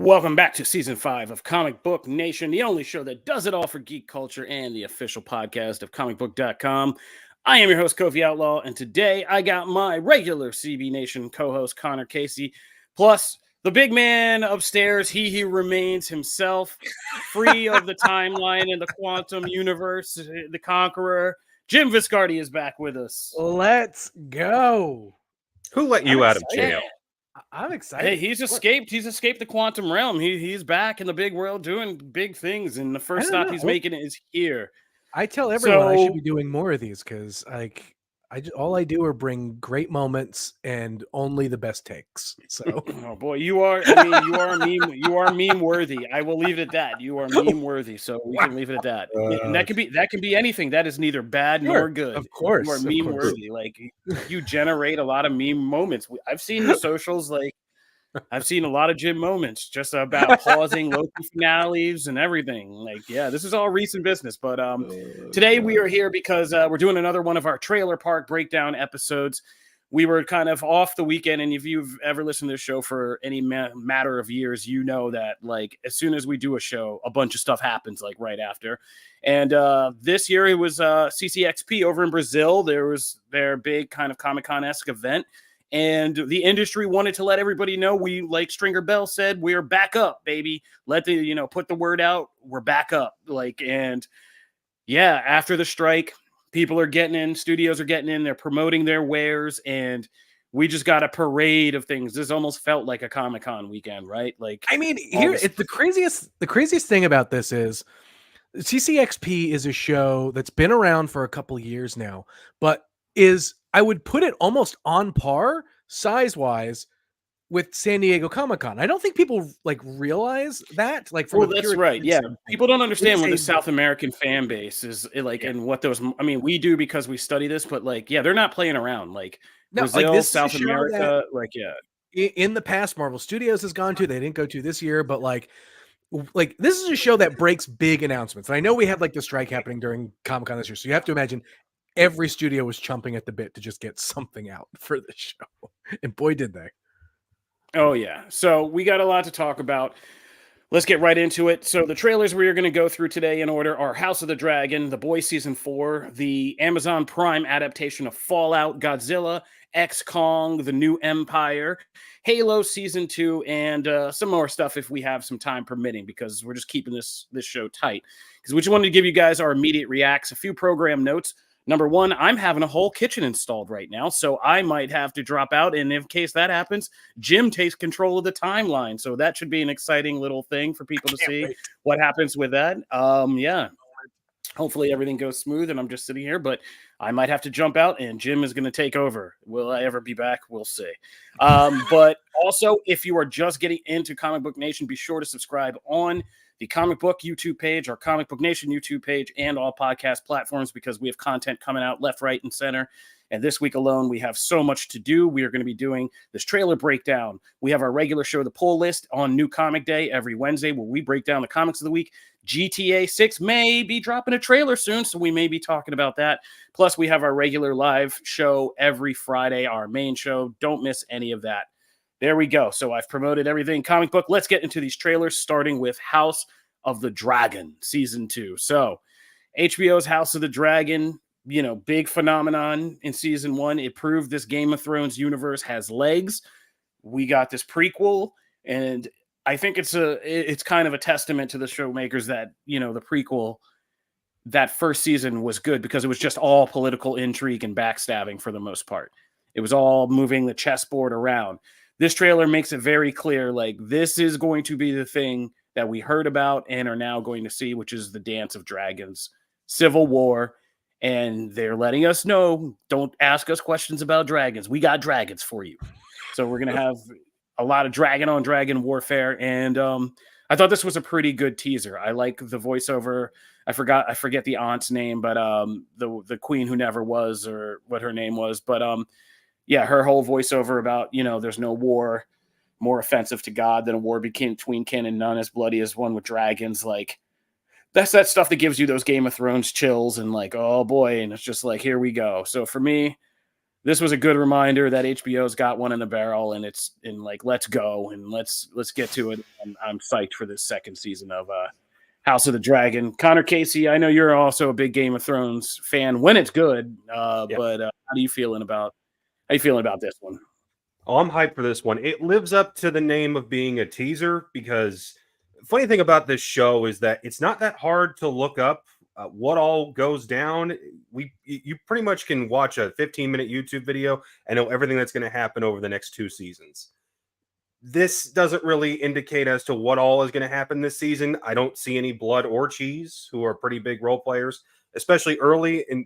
Welcome back to season 5 of Comic Book Nation, the only show that does it all for geek culture and the official podcast of Comicbook.com. I am your host, Kofi Outlaw, and today I got my regular CB Nation co-host, Connor Casey, plus the big man upstairs, he remains himself, free of the timeline and the quantum universe, the conqueror. Jim Viscardi is back with us. Let's go. Who let you out of jail? I'm excited. Hey, he's escaped. He's escaped the quantum realm. He's back in the big world doing big things, and the first stop he's making is here. I tell everyone I should be doing more of these because, all I do are bring great moments and only the best takes. So, oh boy, you are a meme. You are meme worthy. I will leave it at that. You are meme worthy. So we can leave it at that. And that can be anything. That is neither bad nor good. Of course, you are meme worthy. Like you generate a lot of meme moments. I've seen the socials. Like I've seen a lot of Jim moments just about pausing Loki finales and everything. Like, yeah, this is all recent business. But today we are here because we're doing another one of our trailer park breakdown episodes. We were kind of off the weekend, and if you've ever listened to this show for any matter of years, you know that like as soon as we do a show, a bunch of stuff happens like right after. And this year it was CCXP over in Brazil. There was their big kind of Comic-Con-esque event. And the industry wanted to let everybody know we, like Stringer Bell said, we're back up, baby. Let the, put the word out. We're back up. And yeah, after the strike, people are getting in, studios are getting in, they're promoting their wares, and we just got a parade of things. This almost felt like a Comic-Con weekend, right? Like, I mean, the craziest thing about this is CCXP is a show that's been around for a couple of years now, but I would put it almost on par size-wise with San Diego Comic-Con. I don't think people realize that. That's right. Yeah, people don't understand what the South American fan base is like, and what those. I mean, we do because we study this, but they're not playing around. Brazil, South America, In the past, Marvel Studios has gone to. They didn't go to this year, but this is a show that breaks big announcements. And I know we have the strike happening during Comic-Con this year, so you have to imagine every studio was chomping at the bit to just get something out for the show. And boy, did they. Oh, yeah. So we got a lot to talk about. Let's get right into it. So the trailers we are going to go through today in order are House of the Dragon, The Boys Season 4, the Amazon Prime adaptation of Fallout, Godzilla, X Kong, The New Empire, Halo Season 2, and some more stuff if we have some time permitting, because we're just keeping this show tight. Because we just wanted to give you guys our immediate reacts, a few program notes. Number one, I'm having a whole kitchen installed right now, so I might have to drop out. And in case that happens, Jim takes control of the timeline. So that should be an exciting little thing for people to see what happens with that. Yeah, hopefully everything goes smooth and I'm just sitting here, but I might have to jump out and Jim is going to take over. Will I ever be back? We'll see. But also, if you are just getting into Comic Book Nation, be sure to subscribe on the Comic Book YouTube page, our Comic Book Nation YouTube page, and all podcast platforms, because we have content coming out left, right, and center. And this week alone, we have so much to do. We are going to be doing this trailer breakdown. We have our regular show, The Pull List, on New Comic Day every Wednesday, where we break down the comics of the week. GTA 6 may be dropping a trailer soon, so we may be talking about that. Plus, we have our regular live show every Friday, our main show. Don't miss any of that. There we go. So I've promoted everything comic book. Let's get into these trailers, starting with House of the Dragon Season 2. So HBO's House of the Dragon, big phenomenon in Season 1. It proved this Game of Thrones universe has legs. We got this prequel, and I think it's kind of a testament to the showmakers that, the prequel, that first season was good because it was just all political intrigue and backstabbing for the most part. It was all moving the chessboard around. This trailer makes it very clear, this is going to be the thing that we heard about and are now going to see, which is the Dance of Dragons, Civil War. And they're letting us know, don't ask us questions about dragons. We got dragons for you. So we're going to have a lot of dragon on dragon warfare. And I thought this was a pretty good teaser. I like the voiceover. I forget the aunt's name, but the queen who never was, or what her name was. But yeah, her whole voiceover about, there's no war more offensive to God than a war between kin and none as bloody as one with dragons. That's that stuff that gives you those Game of Thrones chills and oh boy. And it's just here we go. So for me, this was a good reminder that HBO's got one in the barrel, and let's go and let's get to it. I'm psyched for this second season of House of the Dragon. Connor Casey, I know you're also a big Game of Thrones fan when it's good, but how are you feeling about this one? Oh, I'm hyped for this one. It lives up to the name of being a teaser because funny thing about this show is that it's not that hard to look up what all goes down. You pretty much can watch a 15-minute YouTube video and know everything that's going to happen over the next 2 seasons. This doesn't really indicate as to what all is going to happen this season. I don't see any Blood or Cheese, who are pretty big role players, especially early. And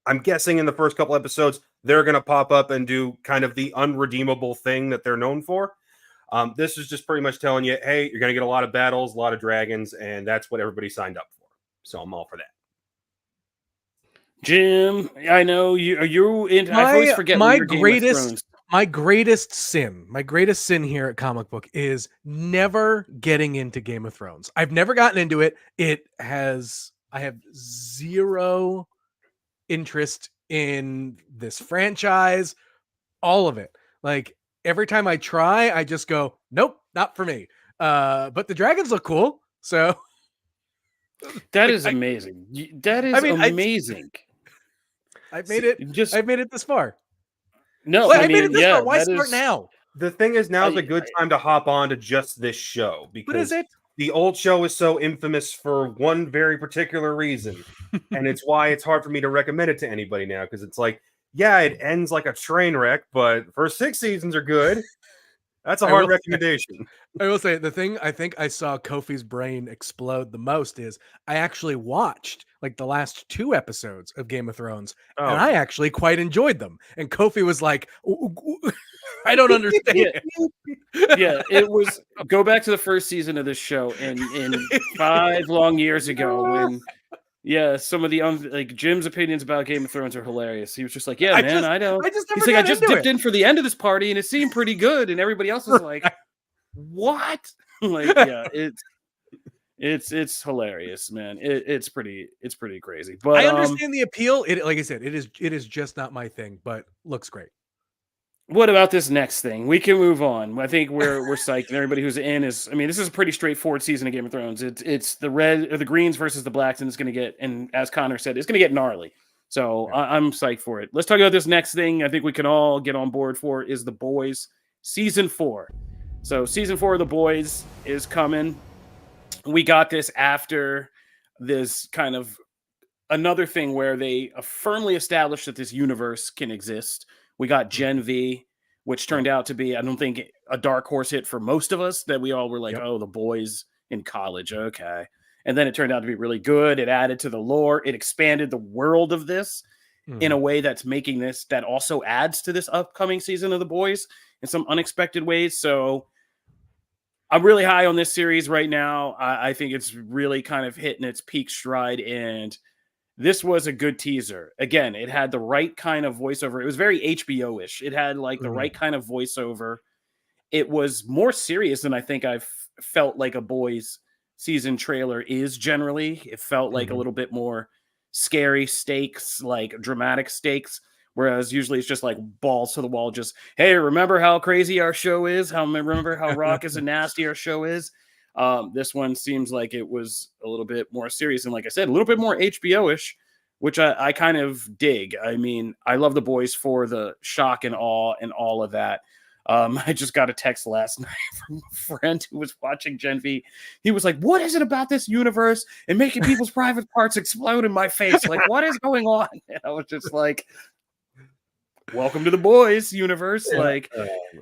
I'm guessing in the first couple episodes, they're going to pop up and do kind of the unredeemable thing that they're known for. This is just pretty much telling you, hey, you're going to get a lot of battles, a lot of dragons, and that's what everybody signed up for. So I'm all for that. Jim, I know you're in. I always forget my greatest sin here at Comic Book is never getting into Game of Thrones. I've never gotten into it. I have zero interest in this franchise, all of it. Like every time I try, I just go, nope, not for me. But the dragons look cool, so that is amazing. That is amazing. I've made it this far. No, well, I made it this far. Why start now? The thing is, now is a good time to hop on to just this show because what is it? The old show is so infamous for one very particular reason, and it's why it's hard for me to recommend it to anybody now because it's like, yeah, it ends like a train wreck, but first 6 seasons are good. That's a hard recommendation. I will say the thing I think I saw Kofi's brain explode the most is I actually watched like the last 2 episodes of Game of Thrones, and I actually quite enjoyed them. And Kofi was like, I don't understand. Yeah, it was go back to the first season of this show and in 5 long years ago when some of the Jim's opinions about Game of Thrones are hilarious. He was just like, I know. He's like, I just dipped in for the end of this party and it seemed pretty good. And everybody else is like, what? Like, yeah, it's hilarious, man. It's pretty crazy. But I understand the appeal. Like I said, it is just not my thing, but looks great. What about this next thing? We can move on. I think we're psyched, and everybody who's in is. I mean, this is a pretty straightforward season of Game of Thrones. It's the red or the greens versus the blacks, and it's going to get. And as Connor said, it's going to get gnarly. So I'm psyched for it. Let's talk about this next thing. I think we can all get on board for is The Boys season 4. So season 4 of The Boys is coming. We got this after this kind of another thing where they firmly established that this universe can exist. We got Gen V, which turned out to be, I don't think, a dark horse hit for most of us, that we all were like, oh, The Boys in college. Okay. And then it turned out to be really good. It added to the lore. It expanded the world of this in a way that's making this, that also adds to this upcoming season of The Boys in some unexpected ways. So I'm really high on this series right now. I think it's really kind of hitting its peak stride, and this was a good teaser. Again, it had the right kind of voiceover. It was very HBO-ish. It had like the right kind of voiceover. It was more serious than I think I've felt like a Boys season trailer is generally. It felt like a little bit more scary stakes, like dramatic stakes, whereas usually it's just like balls to the wall. Just, hey, remember how crazy our show is? Remember how raucous and nasty our show is? This one seems like it was a little bit more serious. And like I said, a little bit more HBO-ish, which I kind of dig. I mean, I love The Boys for the shock and awe and all of that. I just got a text last night from a friend who was watching Gen V. He was like, what is it about this universe and making people's private parts explode in my face? Like, what is going on? And I was just like, welcome to The Boys universe. Like,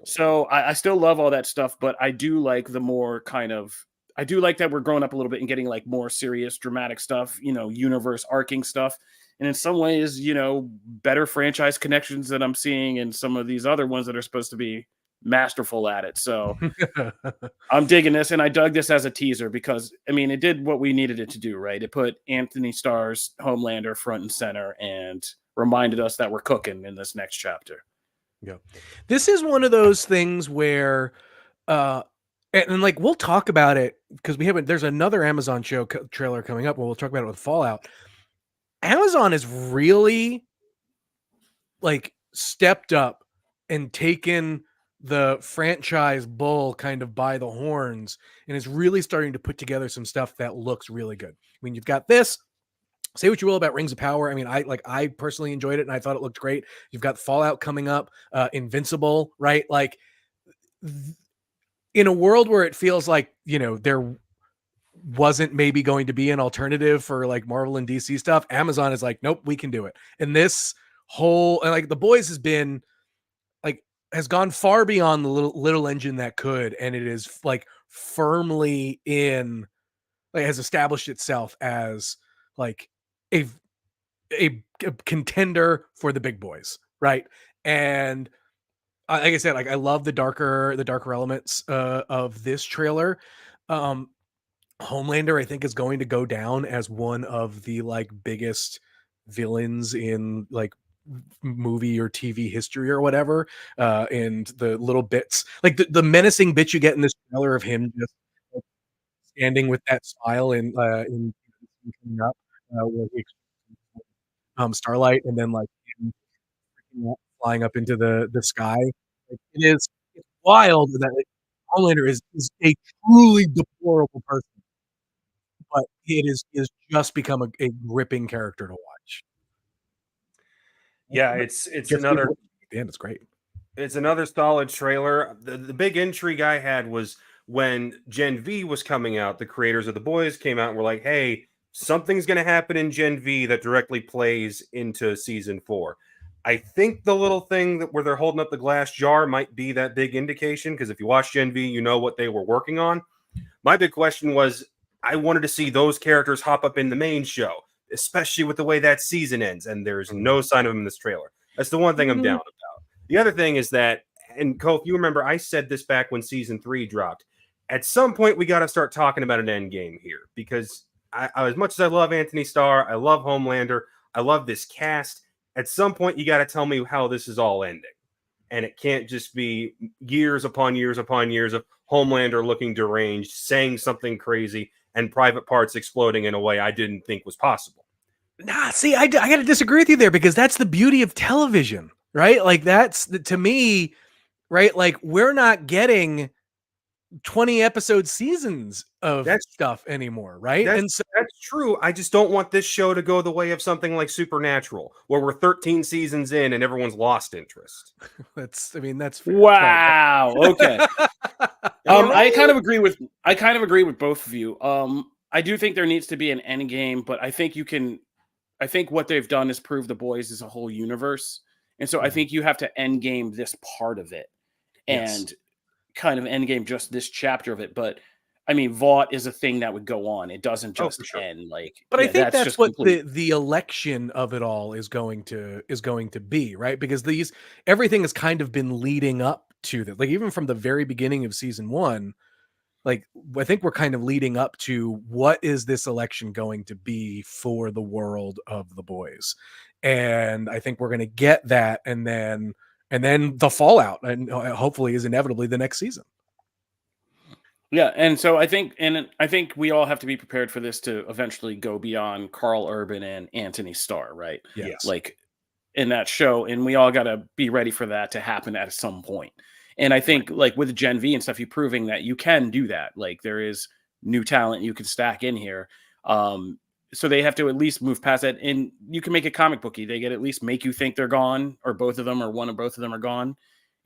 so I still love all that stuff, but I do like the more kind of, I do like that we're growing up a little bit and getting like more serious, dramatic stuff, universe arcing stuff. And in some ways, better franchise connections that I'm seeing in some of these other ones that are supposed to be masterful at it. So I'm digging this, and I dug this as a teaser because, I mean, it did what we needed it to do, right? It put Anthony Starr's Homelander front and center and reminded us that we're cooking in this next chapter. Yeah. This is one of those things where, and like, we'll talk about it because there's another Amazon show trailer coming up. We'll talk about it with Fallout. Amazon is really like stepped up and taken the franchise bull kind of by the horns and is really starting to put together some stuff that looks really good. I mean, you've got this. Say what you will about Rings of Power. I mean, I personally enjoyed it and I thought it looked great. You've got Fallout coming up, Invincible, right? Like in a world where it feels like, there wasn't maybe going to be an alternative for like Marvel and DC stuff, Amazon is like, nope, we can do it. And this whole, and like The Boys has gone far beyond the little engine that could, and it is like firmly has established itself as like a contender for the big boys, right? And like I said, like I love the darker elements of this trailer. Homelander, I think, is going to go down as one of the like biggest villains in like movie or TV history or whatever. And the little bits, like the menacing bit you get in this trailer of him just like, standing with that smile in coming up, where he Starlight, and then like him freaking out, flying up into the sky. Like, it's wild that like, Homelander is a truly deplorable person, but it is just become a gripping character to watch. Yeah, it's another at the end. It's great. It's another solid trailer. The big intrigue I had was when Gen V was coming out. The creators of The Boys came out and were like, "Hey, something's going to happen in Gen V that directly plays into season 4." I think the little thing where they're holding up the glass jar might be that big indication, because if you watch Gen V, you know what they were working on. My big question was, I wanted to see those characters hop up in the main show, especially with the way that season ends, and there's no sign of them in this trailer. That's the one thing I'm down about. The other thing is that, and Cole, if you remember, I said this back when season 3 dropped. At some point, we got to start talking about an end game here, because I, as much as I love Anthony Starr, I love Homelander, I love this cast. At some point, you got to tell me how this is all ending. And it can't just be years upon years upon years of Homelander looking deranged, saying something crazy, and private parts exploding in a way I didn't think was possible. Nah, see, I got to disagree with you there, because that's the beauty of television, right? Like that's to me, right? Like we're not getting 20 episode seasons of stuff anymore, right? That's true. I just don't want this show to go the way of something like Supernatural, where we're 13 seasons in and everyone's lost interest. That's fair. Wow. Okay. I kind of agree with both of you. I do think there needs to be an end game, but I think what they've done is prove The Boys is a whole universe. And so I think you have to end game this part of it and kind of end game just this chapter of it. But I mean, Vought is a thing that would go on. It doesn't just end like. But I think that's what the election of it all is going to be, right? Because everything has kind of been leading up to that. Like even from the very beginning of season 1, like I think we're kind of leading up to what is this election going to be for the world of The Boys. And I think we're going to get that, and then the fallout, and hopefully is inevitably the next season. Yeah, and so I think we all have to be prepared for this to eventually go beyond Carl Urban and Anthony Starr, right? Yes. Like in that show, and we all got to be ready for that to happen at some point. And I think like with Gen V and stuff, you're proving that you can do that. Like there is new talent you can stack in here. So they have to at least move past that. And you can make it comic booky. They get at least make you think they're gone, or both of them, or one or both of them are gone.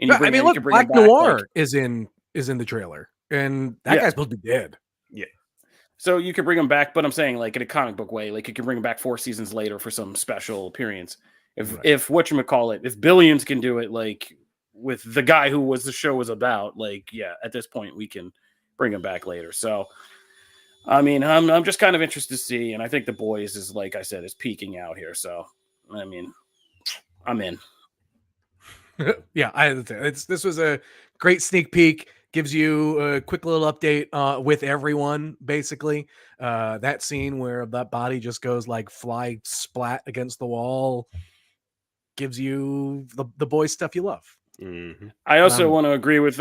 And I mean, look, Black Noir is in the trailer, and that guy's supposed to be dead. Yeah. So you could bring him back, but I'm saying like in a comic book way, like you can bring him back 4 seasons later for some special appearance. If whatchamacallit, if Billions can do it, like with the guy who the show was about, like, yeah, at this point we can bring him back later. So, I mean, I'm just kind of interested to see, and I think The Boys is, like I said, is peaking out here. So, I mean, I'm in. Yeah, this was a great sneak peek. Gives you a quick little update with everyone, basically. That scene where that body just goes like fly splat against the wall gives you the Boys stuff you love. Mm-hmm. I also want to agree with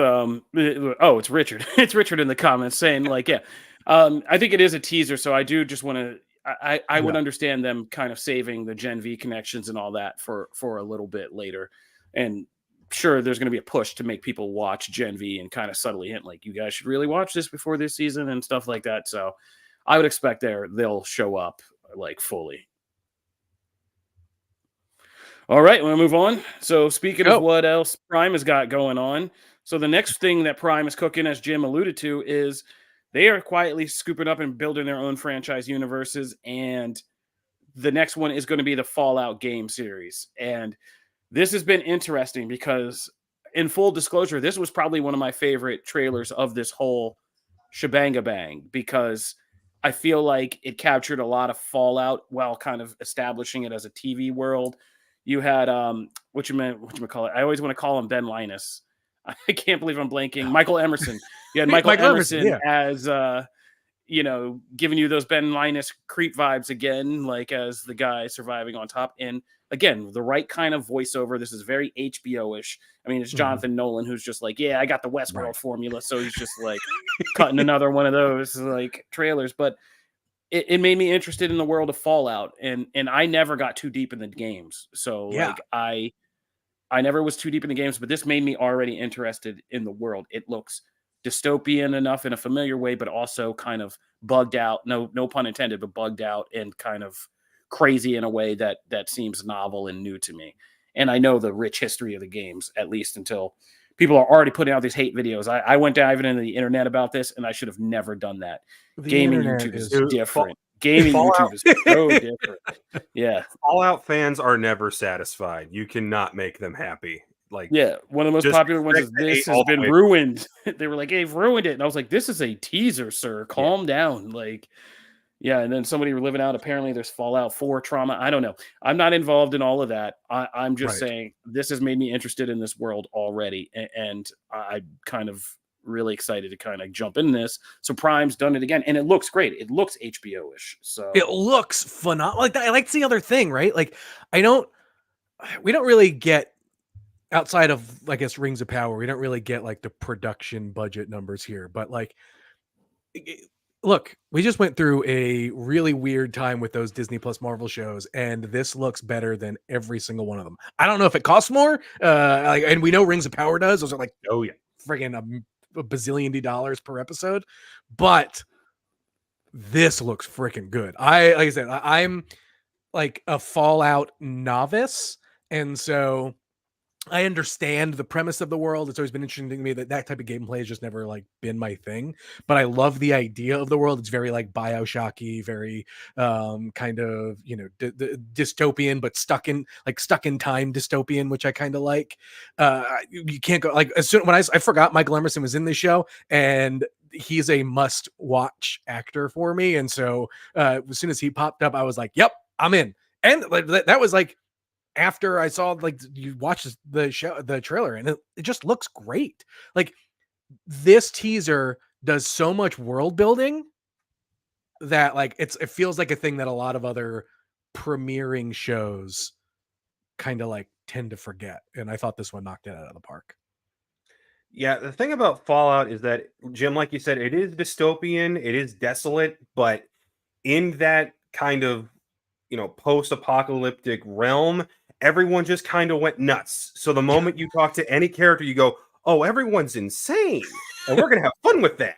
it's Richard. It's Richard in the comments saying like, yeah, I think it is a teaser. So I do just want to. I would understand them kind of saving the Gen V connections and all that for a little bit later. And sure, there's going to be a push to make people watch Gen V and kind of subtly hint like, you guys should really watch this before this season and stuff like that. So I would expect they'll show up like fully. All right, we'll move on. So speaking of what else Prime has got going on, so the next thing that Prime is cooking, as Jim alluded to, is they are quietly scooping up and building their own franchise universes. And the next one is going to be the Fallout game series. And this has been interesting because, in full disclosure, this was probably one of my favorite trailers of this whole shebang bang, because I feel like it captured a lot of Fallout while kind of establishing it as a TV world. You had what you call it? I always want to call him Ben Linus. I can't believe I'm blanking. Michael Emerson. You had Michael Emerson as giving you those Ben Linus creep vibes again, like as the guy surviving on top. And again, the right kind of voiceover. This is very HBO-ish. I mean, it's Jonathan Nolan, who's just like, yeah, I got the Westworld formula. So he's just like cutting another one of those like trailers. But it made me interested in the world of Fallout. And I never got too deep in the games. So like I never was too deep in the games, but this made me already interested in the world. It looks dystopian enough in a familiar way, but also kind of bugged out. No pun intended, but bugged out and kind of crazy in a way that seems novel and new to me. And I know the rich history of the games, at least until people are already putting out these hate videos. I went diving into the internet about this, and I should have never done that. Gaming YouTube is different. Gaming YouTube is so different. Yeah. Fallout fans are never satisfied. You cannot make them happy. Like, yeah, one of the most popular ones is this has been ruined. They were like, hey, they've ruined it. And I was like, this is a teaser, sir. Calm down. Like, yeah, and then somebody were living out. Apparently, there's Fallout 4 trauma. I don't know. I'm not involved in all of that. I'm just saying this has made me interested in this world already, and I'm kind of really excited to kind of jump in this. So Prime's done it again, and it looks great. It looks HBO-ish. So it looks phenomenal. Like I like the other thing, right? Like we don't really get, outside of, I guess, Rings of Power, we don't really get like the production budget numbers here, but like. Look, we just went through a really weird time with those Disney Plus Marvel shows, and this looks better than every single one of them. I don't know if it costs more, and we know Rings of Power does. Those are like, friggin' a bazillion dollars per episode, but this looks freaking good. Like I said, I'm like a Fallout novice, and so I understand the premise of the world. It's always been interesting to me that type of gameplay has just never like been my thing, but I love the idea of the world. It's very like BioShocky, very kind of, dystopian, but stuck in time dystopian, which I kind of like. You can't go like, as soon when I forgot Michael Emerson was in this show, and he's a must watch actor for me. And so as soon as he popped up, I was like, yep, I'm in. And like, that was like, after I saw, like, you watch the trailer, and it just looks great. Like, this teaser does so much world building that like it feels like a thing that a lot of other premiering shows kind of like tend to forget. And I thought this one knocked it out of the park. Yeah, the thing about Fallout is that, Jim, like you said, it is dystopian, it is desolate, but in that kind of, post-apocalyptic realm, everyone just kind of went nuts. So the moment you talk to any character, you go, oh, everyone's insane, and we're going to have fun with that.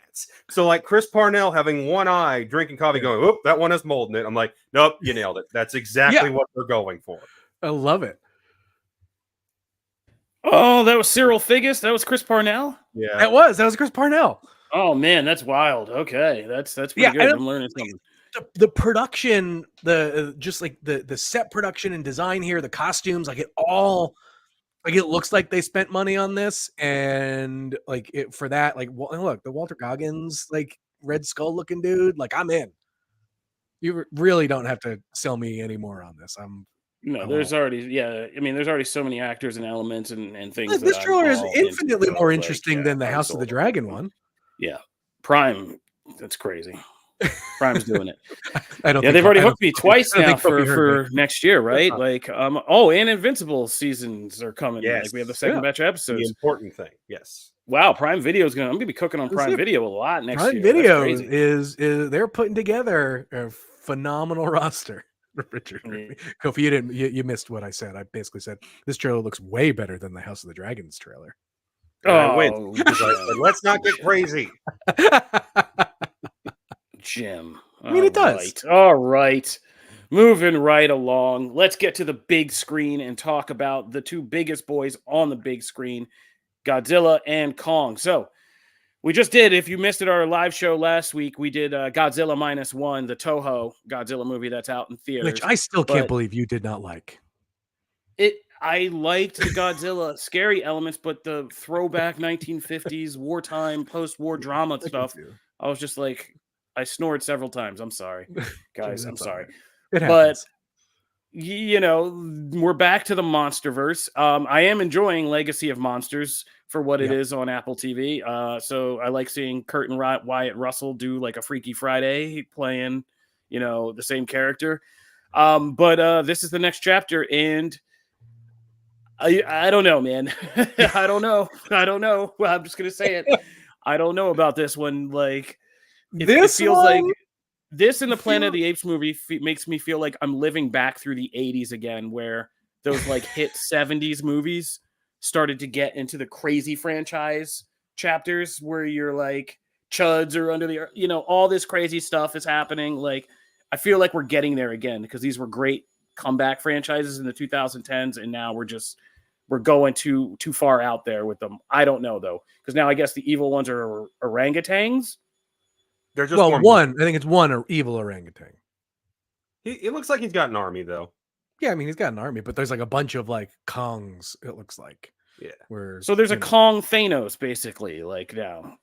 So like Chris Parnell having one eye, drinking coffee, going, oh, that one has mold in it. I'm like, nope, you nailed it. That's exactly what they're going for. I love it. Oh, that was Cyril Figgis? That was Chris Parnell? Yeah. That was Chris Parnell. Oh, man, that's wild. Okay, that's pretty good. I'm learning something. The production, just like the set production and design here, the costumes, like it all, like it looks like they spent money on this, and like it for that, like look, the Walter Goggins like Red Skull looking dude, like I'm in. You really don't have to sell me any more on this. There's already so many actors and elements and things. Like, this trailer is infinitely more interesting than the House of the Dragon one. Yeah, Prime, that's crazy. Prime's doing it. I don't. Yeah, they've already hooked me twice now for next year, right? Like, and Invincible seasons are coming. Yes. Like we have the second batch of episodes. The important thing, yes. Wow, Prime Video is I'm gonna be cooking on Prime Video a lot next year. Prime Video is they're putting together a phenomenal roster. Refrigerator. Kofi, you didn't. You missed what I said. I basically said this trailer looks way better than the House of the Dragons trailer. And I went Oh, because I said, let's not get crazy. Jim. I mean, it does. Right. All right. Moving right along. Let's get to the big screen and talk about the two biggest boys on the big screen, Godzilla and Kong. So we just did, if you missed it, our live show last week, we did Godzilla -1, the Toho Godzilla movie that's out in theaters. Which I still can't believe you did not like. I liked the Godzilla scary elements, but the throwback 1950s wartime, post-war drama stuff, I was just like, I snored several times. I'm sorry, guys. I'm sorry. It happens. But, you know, we're back to the Monsterverse. I am enjoying Legacy of Monsters for what it is on Apple TV. So I like seeing Kurt and Wyatt Russell do like a Freaky Friday playing, you know, the same character. But this is the next chapter, and I don't know, man. I don't know. Well, I'm just gonna say it. I don't know about this one. Like, it feels like this in the Planet of the Apes movie makes me feel like I'm living back through the 80s again, where those like hit 70s movies started to get into the crazy franchise chapters where you're like chuds are under the, you know, all this crazy stuff is happening. Like, I feel like we're getting there again because these were great comeback franchises in the 2010s, and now we're going too far out there with them. I don't know though, because now I guess the evil ones are orangutans. They're just one. I think it's one evil orangutan. It looks like he's got an army though. Yeah, I mean he's got an army, but there's like a bunch of like Kongs. It looks like so there's a Kong Thanos basically like now,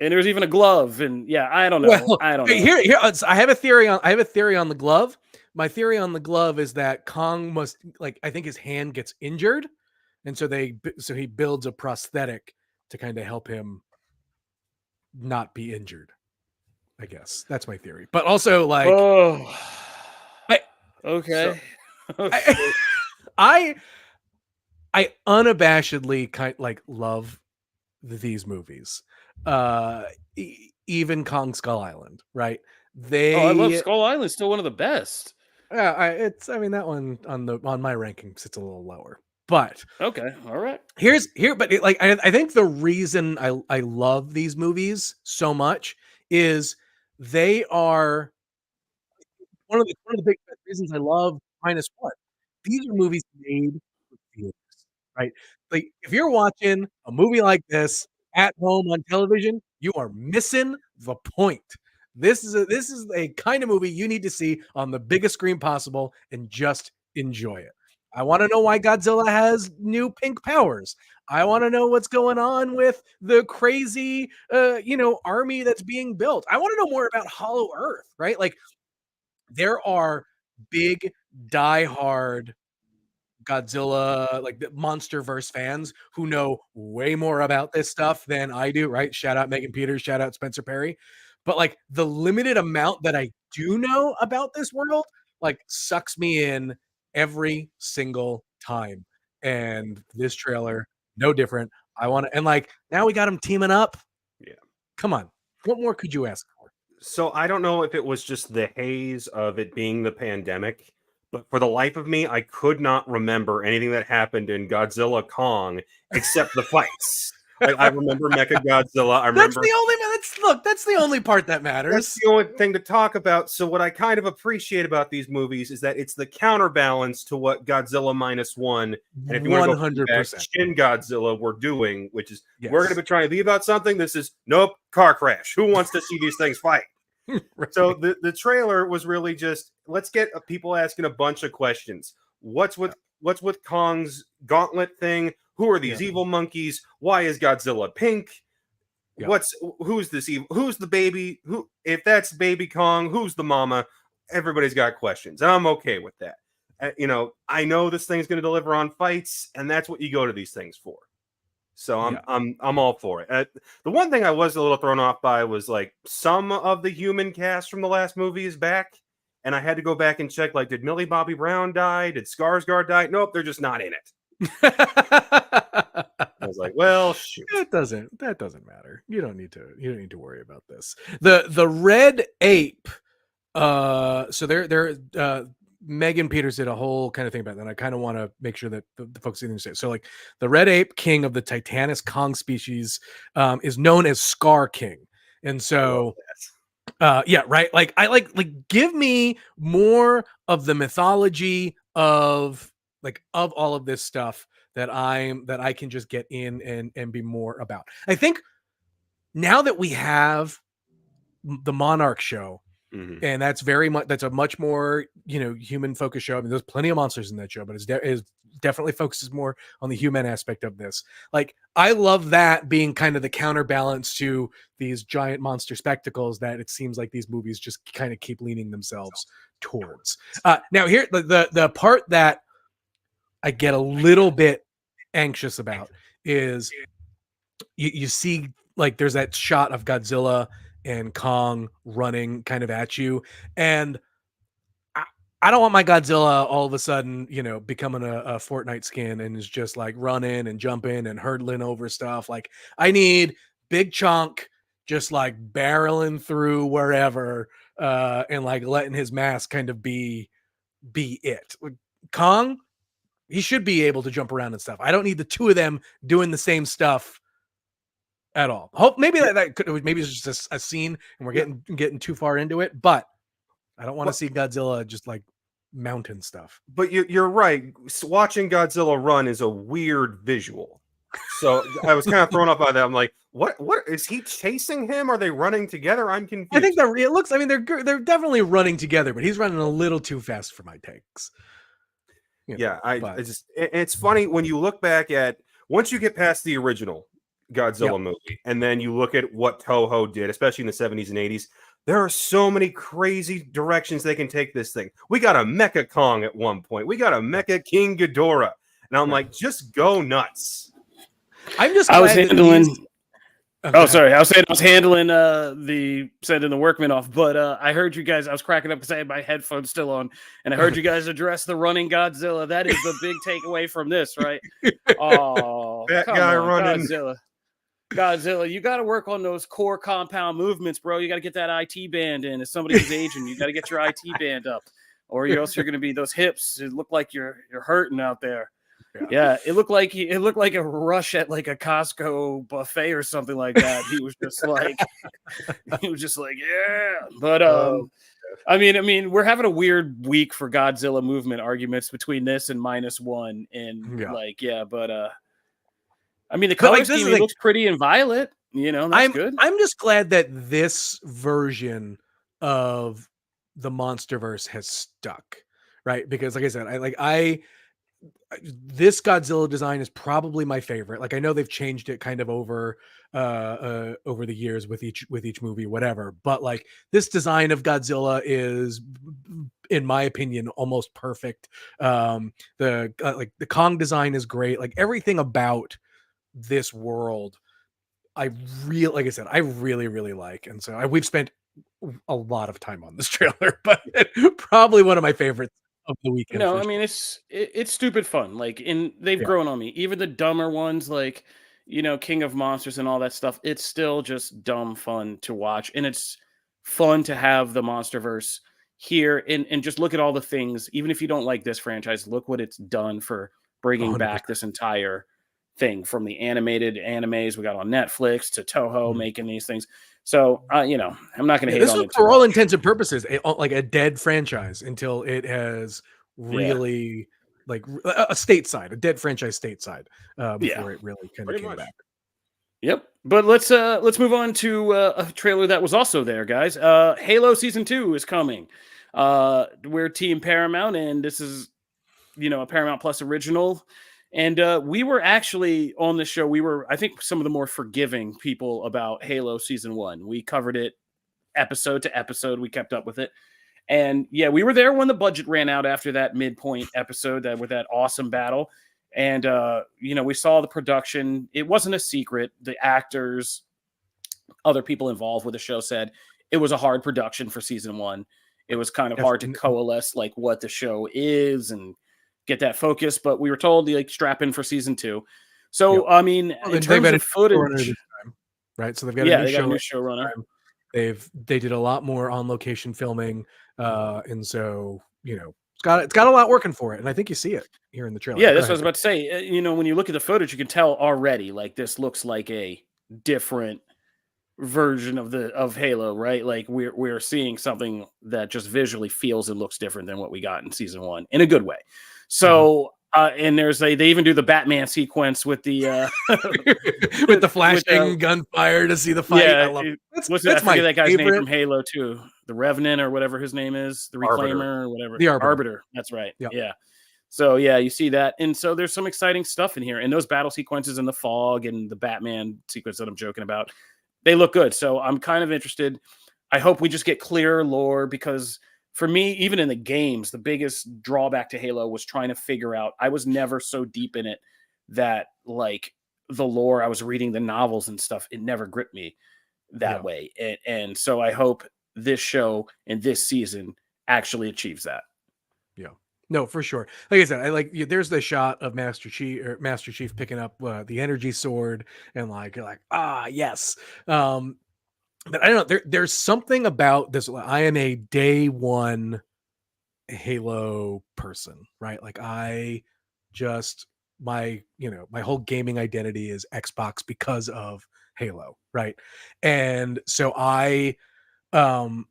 and there's even a glove, and I don't know. Well, I don't know. Here, I have a theory on the glove. My theory on the glove is that Kong must I think his hand gets injured, and so he builds a prosthetic to kind of help him not be injured. I guess that's my theory, but also okay. I unabashedly love these movies. Even Kong Skull Island, right? I love Skull Island. Still one of the best. Yeah, that one on my rankings sits a little lower. But okay, all right. I think the reason I love these movies so much is they are one of the big reasons I love -1. These are movies made for theaters, right? Like if you're watching a movie like this at home on television, you are missing the point. This is a kind of movie you need to see on the biggest screen possible and just enjoy it. I want to know why Godzilla has new pink powers. I want to know what's going on with the crazy, army that's being built. I want to know more about Hollow Earth, right? Like, there are big, diehard Godzilla, like the Monsterverse fans who know way more about this stuff than I do, right? Shout out Megan Peters, shout out Spencer Perry. But like the limited amount that I do know about this world, like sucks me in every single time. And this trailer, no different. I want to, and like now we got them teaming up. Yeah. Come on. What more could you ask for? So I don't know if it was just the haze of it being the pandemic, but for the life of me, I could not remember anything that happened in Godzilla Kong except the fights. I remember Mecha Godzilla. That's the only part that matters. That's the only thing to talk about. So what I kind of appreciate about these movies is that it's the counterbalance to what Godzilla -1, and if you want to go back, Shin Godzilla we're doing, which is we're going to be trying to be about something. This is nope, car crash. Who wants to see these things fight? Right. So the trailer was really just let's get people asking a bunch of questions. What's with Kong's gauntlet thing? Who are these evil monkeys? Why is Godzilla pink? Yeah. Who's this evil? Who's the baby? Who if that's baby Kong? Who's the mama? Everybody's got questions, and I'm okay with that. I know this thing's going to deliver on fights, and that's what you go to these things for. So I'm all for it. The one thing I was a little thrown off by was like some of the human cast from the last movie is back, and I had to go back and check. Like, did Millie Bobby Brown die? Did Skarsgård die? Nope, they're just not in it. I was like, well, shoot. That doesn't matter. You don't need to worry about this. The red ape. So they're Megan Peters did a whole kind of thing about that. And I kind of want to make sure that the folks understand. So, like, the red ape king of the Titanus Kong species is known as Scar King, and so yeah, right. Like, I like give me more of the mythology of all of this stuff that I can just get in and be more about. I think now that we have the Monarch show, and that's a much more human focused show. I mean, there's plenty of monsters in that show, but it definitely focuses more on the human aspect of this. Like, I love that being kind of the counterbalance to these giant monster spectacles that it seems like these movies just kind of keep leaning themselves towards. Now, here the part that I get a little bit anxious about is you see, like, there's that shot of Godzilla and Kong running kind of at you, and I don't want my Godzilla all of a sudden, becoming a Fortnite skin and is just like running and jumping and hurdling over stuff. Like, I need big chunk, just like barreling through wherever, and like letting his mask kind of be it. Kong, he should be able to jump around and stuff. I don't need the two of them doing the same stuff at all. Hope maybe maybe it's just a scene and we're getting too far into it, but I don't want to see Godzilla just like mountain stuff. But you're right. Watching Godzilla run is a weird visual. So I was kind of thrown off by that. I'm like, what is he chasing him? Are they running together? I'm confused. I think it looks. I mean, they're definitely running together, but he's running a little too fast for my takes. It's funny when you look back at once you get past the original Godzilla movie, and then you look at what Toho did, especially in the 70s and 80s. There are so many crazy directions they can take this thing. We got a Mecha Kong at one point. We got a Mecha King Ghidorah. And I'm like, just go nuts. I'm just I was handling... Oh, sorry. I was handling sending the workmen off, but I heard you guys. I was cracking up because I had my headphones still on, and I heard you guys address the running Godzilla. That is the big takeaway from this, right? Oh, that guy running Godzilla, you got to work on those core compound movements, bro. You got to get that IT band in. As somebody who's aging, you got to get your IT band up, or else you're going to be those hips. It look like you're hurting out there. Yeah, it looked like a rush at like a Costco buffet or something like that. He was just like, yeah. But I mean, we're having a weird week for Godzilla movement arguments between this and -1, and but I mean, the color scheme looks pretty in violet. That's good. I'm just glad that this version of the MonsterVerse has stuck, right? Because, like I said, this Godzilla design is probably my favorite. Like, I know they've changed it kind of over the years with each movie, whatever. But like, this design of Godzilla is, in my opinion, almost perfect. The Kong design is great. Like, everything about this world, I really, really like. And so we've spent a lot of time on this trailer, but probably one of my favorites of the weekend. I mean, it's stupid fun. Like, they've grown on me. Even the dumber ones, like, King of Monsters and all that stuff, it's still just dumb fun to watch. And it's fun to have the MonsterVerse here and just look at all the things. Even if you don't like this franchise, look what it's done for bringing 100%. Back this entire thing, from the animated animes we got on Netflix to Toho making these things. So, I'm not going to hate this on is, it. For all intents and purposes, like a dead franchise until it has really like a dead franchise stateside before it really kind of came back. Yep. But let's move on to a trailer that was also there, guys. Halo Season 2 is coming. We're Team Paramount, and this is, a Paramount Plus original. And we were actually on the show. We were, I think, some of the more forgiving people about Halo Season 1. We covered it episode to episode. We kept up with it. And we were there when the budget ran out after that midpoint episode with that awesome battle. And, we saw the production. It wasn't a secret. The actors, other people involved with the show said it was a hard production for Season 1. It was kind of hard to coalesce like what the show is and get that focus, but we were told to strap in for Season 2. So, I mean, in terms of footage, right? So they've got a new showrunner. They did a lot more on location filming, and so it's got a lot working for it, and I think you see it here in the trailer. Yeah, Go that's what I ahead. was about to say. When you look at the footage, you can tell already like this looks like a different version of Halo, right? Like we're seeing something that just visually feels and looks different than what we got in season 1 in a good way. So and they even do the Batman sequence with the With the with flashing gunfire to see the fight. I yeah, love it. I That's my forget that guy's name favorite. from Halo 2, the Revenant or whatever his name is, the Arbiter. Reclaimer or whatever. The Arbiter. Arbiter. That's right. Yep. Yeah. So yeah, you see that, and so there's some exciting stuff in here, and those battle sequences in the fog and the Batman sequence that I'm joking about, they look good. So I'm kind of interested. I hope we just get clearer lore, because for me, even in the games, the biggest drawback to Halo was trying to figure out. I was never so deep in it that like the lore, I was reading the novels and stuff. It never gripped me that way, and so I hope this show and this season actually achieves that. Yeah. No, for sure. Like I said, there's the shot of Master Chief picking up the energy sword, and you're like, yes. But I don't know. There's something about this. I am a day one Halo person, right? Like I just my whole gaming identity is Xbox because of Halo, right? And so I I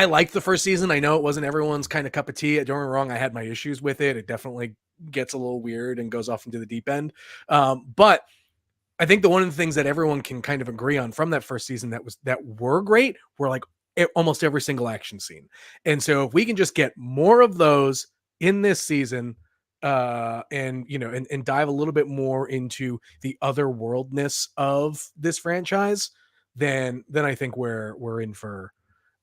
liked the first season. I know it wasn't everyone's kind of cup of tea. Don't get me wrong, I had my issues with it. It definitely gets a little weird and goes off into the deep end. But I think one of the things that everyone can kind of agree on from that first season that were great were like almost every single action scene. And so if we can just get more of those in this season, and dive a little bit more into the otherworldness of this franchise, then I think we're in for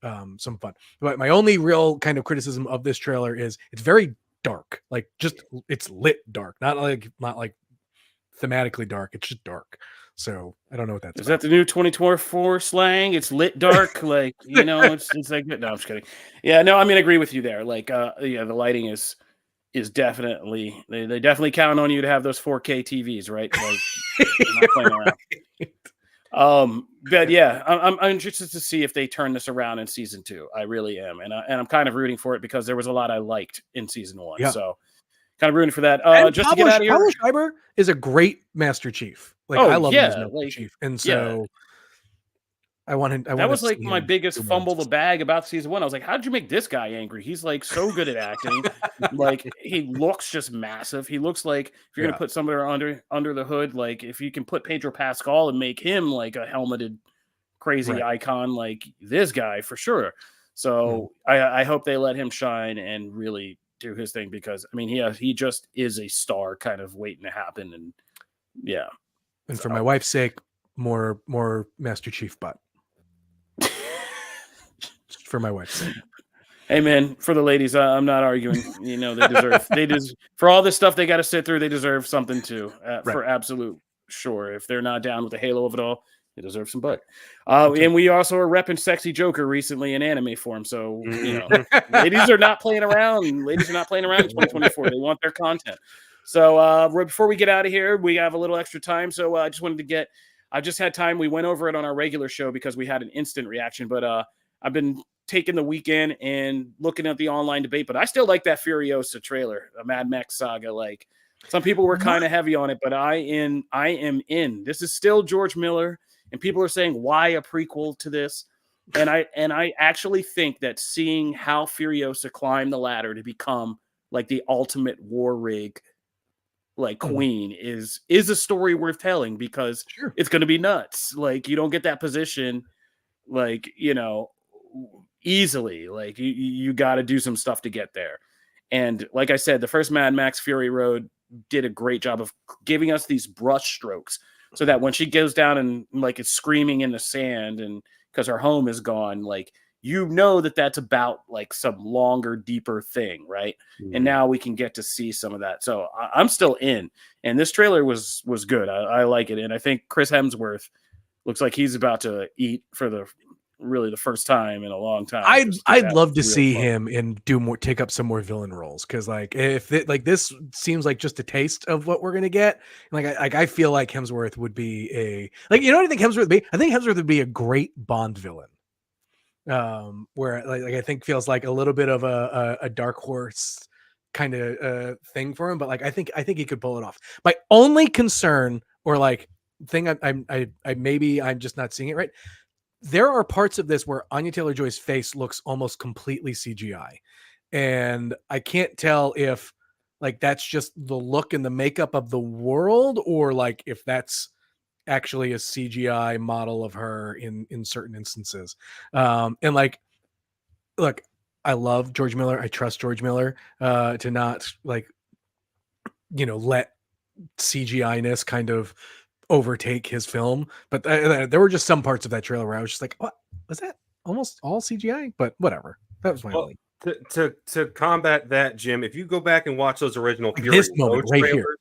some fun. But my only real kind of criticism of this trailer is it's very dark. Like it's lit dark, not like thematically dark. It's just dark. So I don't know what that's Is about. that the new 2024 slang? It's lit dark, it's like no, I'm just kidding. Yeah, no, I mean, I agree with you there. Like, the lighting is definitely they definitely count on you to have those 4K TVs, right? Like, you're not playing around. But yeah, I'm interested to see if they turn this around in season 2. I really am, and I'm kind of rooting for it because there was a lot I liked in season 1. Yeah. So kind of rooting for that. Just to Pablo, get out of here, Pablo Schreiber is a great Master Chief. Like I love him as Master Chief, and so I wanted. That was like my biggest fumble the bag about season 1. I was like, how did you make this guy angry? He's like so good at acting. Like he looks just massive. He looks like if you're gonna put somebody under the hood, like if you can put Pedro Pascal and make him like a helmeted crazy icon, like this guy for sure. So I hope they let him shine and really do his thing, because I mean he just is a star kind of waiting to happen. And yeah. And for my wife's sake, more Master Chief butt. Just for my wife's sake. Hey man, for the ladies, I'm not arguing. They deserve for all this stuff they got to sit through. They deserve something too, for absolute sure. If they're not down with the halo of it all, they deserve some butt. And we also are repping Sexy Joker recently in anime form. So ladies are not playing around. Ladies are not playing around in 2024. They want their content. So before we get out of here, we have a little extra time. So I just wanted to get. I just had time. We went over it on our regular show because we had an instant reaction. But I've been taking the weekend and looking at the online debate. But I still like that Furiosa trailer, a Mad Max saga. Like some people were kind of heavy on it, but I am in. This is still George Miller, and people are saying why a prequel to this. And I actually think that seeing how Furiosa climbed the ladder to become like the ultimate war rig, like queen, is a story worth telling, because it's going to be nuts. Like you don't get that position, like, easily. Like you got to do some stuff to get there. And like I said, the first Mad Max Fury Road did a great job of giving us these brush strokes, so that when she goes down and like is screaming in the sand and because her home is gone, like, that's about like some longer, deeper thing. Right. And now we can get to see some of that. So I'm still in, and this trailer was good. I like it. And I think Chris Hemsworth looks like he's about to eat for the first time in a long time. I'd love to see him and take up some more villain roles. Cause like this seems like just a taste of what we're going to get. I feel like Hemsworth would be what I think Hemsworth would be? I think Hemsworth would be a great Bond villain. where like I think feels like a little bit of a dark horse kind of thing for him, but like I think he could pull it off. My only concern or like thing I maybe I'm just not seeing it right. There are parts of this where Anya Taylor-Joy's face looks almost completely CGI, and I can't tell if like that's just the look and the makeup of the world, or like if that's actually a CGI model of her in certain instances. And like, look, I love George Miller. I trust George Miller to not like, let CGI-ness kind of overtake his film. But there were just some parts of that trailer where I was just like, what was that? Almost all CGI, but whatever. That was my only. To combat that, Jim, if you go back and watch those original Like Fury this moment Road right trailers, here.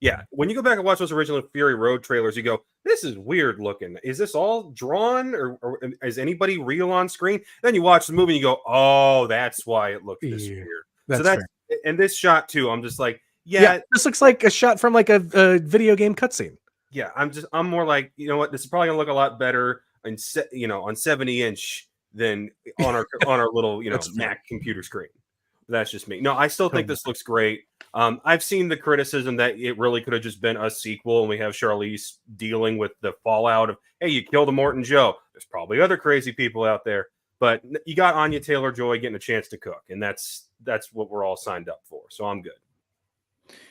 yeah, when you go back and watch those original Fury Road trailers, you go, this is weird looking. Is this all drawn or is anybody real on screen? Then you watch the movie and you go, oh, that's why it looks this weird. That's so that's fair. and this shot too. I'm just like, yeah, this looks like a shot from like a video game cutscene. Yeah, I'm more like, you know what, this is probably gonna look a lot better on on 70-inch than on our little Mac computer screen. That's just me. No, I still think this looks great. I've seen the criticism that it really could have just been a sequel, and we have Charlize dealing with the fallout of, hey, you killed Immortan Joe. There's probably other crazy people out there, but you got Anya Taylor-Joy getting a chance to cook, and that's what we're all signed up for. So I'm good.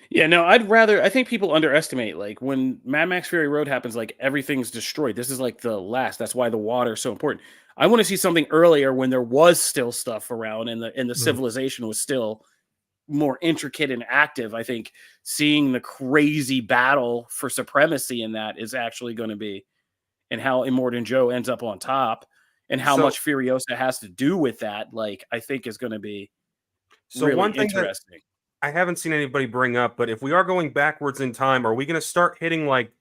Yeah, no, I think people underestimate, like, when Mad Max Fury Road happens, like, everything's destroyed. This is like the last. That's why the water is so important. I want to see something earlier when there was still stuff around and the civilization was still more intricate and active. I think seeing the crazy battle for supremacy in that is actually going to be, and how Immortan Joe ends up on top and how much Furiosa has to do with that, like, I think is going to be really one thing interesting. I haven't seen anybody bring up, but if we are going backwards in time, are we going to start hitting like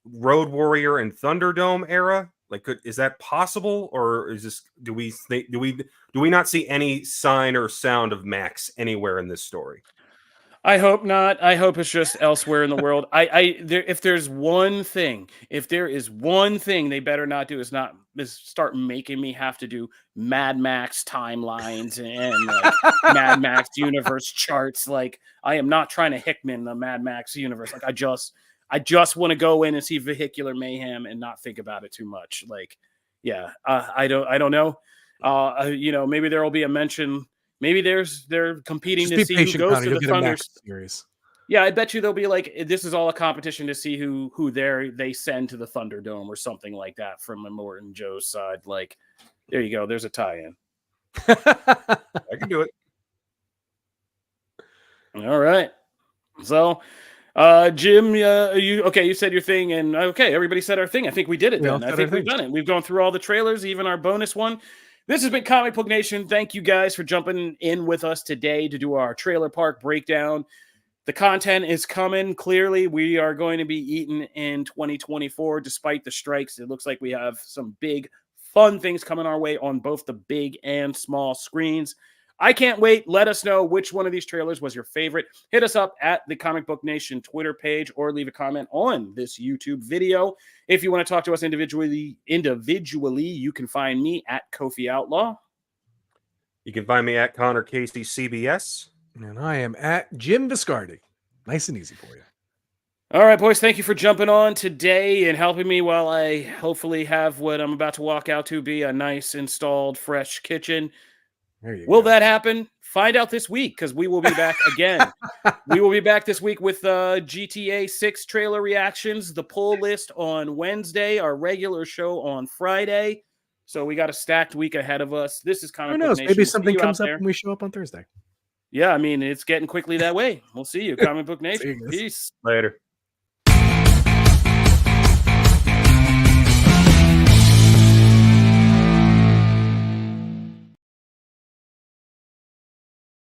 Road Warrior and Thunderdome era? Like, is that possible, or is this? Do we not see any sign or sound of Max anywhere in this story? I hope not. I hope it's just elsewhere in the world. If there is one thing they better not do is start making me have to do Mad Max timelines and like Mad Max universe charts. Like, I am not trying to Hickman the Mad Max universe. Like, I just want to go in and see vehicular mayhem and not think about it too much. Like, yeah, I don't know. Maybe there will be a mention. Maybe they're competing to see who goes to the Thunder series. Yeah, I bet you they'll be like, this is all a competition to see who they send to the Thunderdome or something like that from Immortan Joe's side. Like, there you go. There's a tie-in. I can do it. All right. So, Jim, you said your thing, and okay, everybody said our thing. I think we did it then. I think we've done it. We've gone through all the trailers, even our bonus one. This has been Comic Book Nation. Thank you guys for jumping in with us today to do our trailer park breakdown. The content is coming. Clearly, we are going to be eating in 2024, despite the strikes. It looks like we have some big, fun things coming our way on both the big and small screens. I can't wait. Let us know which one of these trailers was your favorite. Hit us up at the Comic Book Nation Twitter page or leave a comment on this YouTube video. If you want to talk to us individually, you can find me at Kofi Outlaw. You can find me at Connor Casey CBS. And I am at Jim Viscardi. Nice and easy for you. All right, boys. Thank you for jumping on today and helping me while I hopefully have what I'm about to walk out to be a nice installed fresh kitchen. Will that happen? Find out this week, because we will be back again. We will be back this week with GTA 6 trailer reactions, the pull list on Wednesday, our regular show on Friday. So we got a stacked week ahead of us. This is Comic Book Nation. Maybe something comes up when we show up on Thursday. Yeah, I mean, it's getting quickly that way. We'll see you, Comic Book Nation. Peace. Later.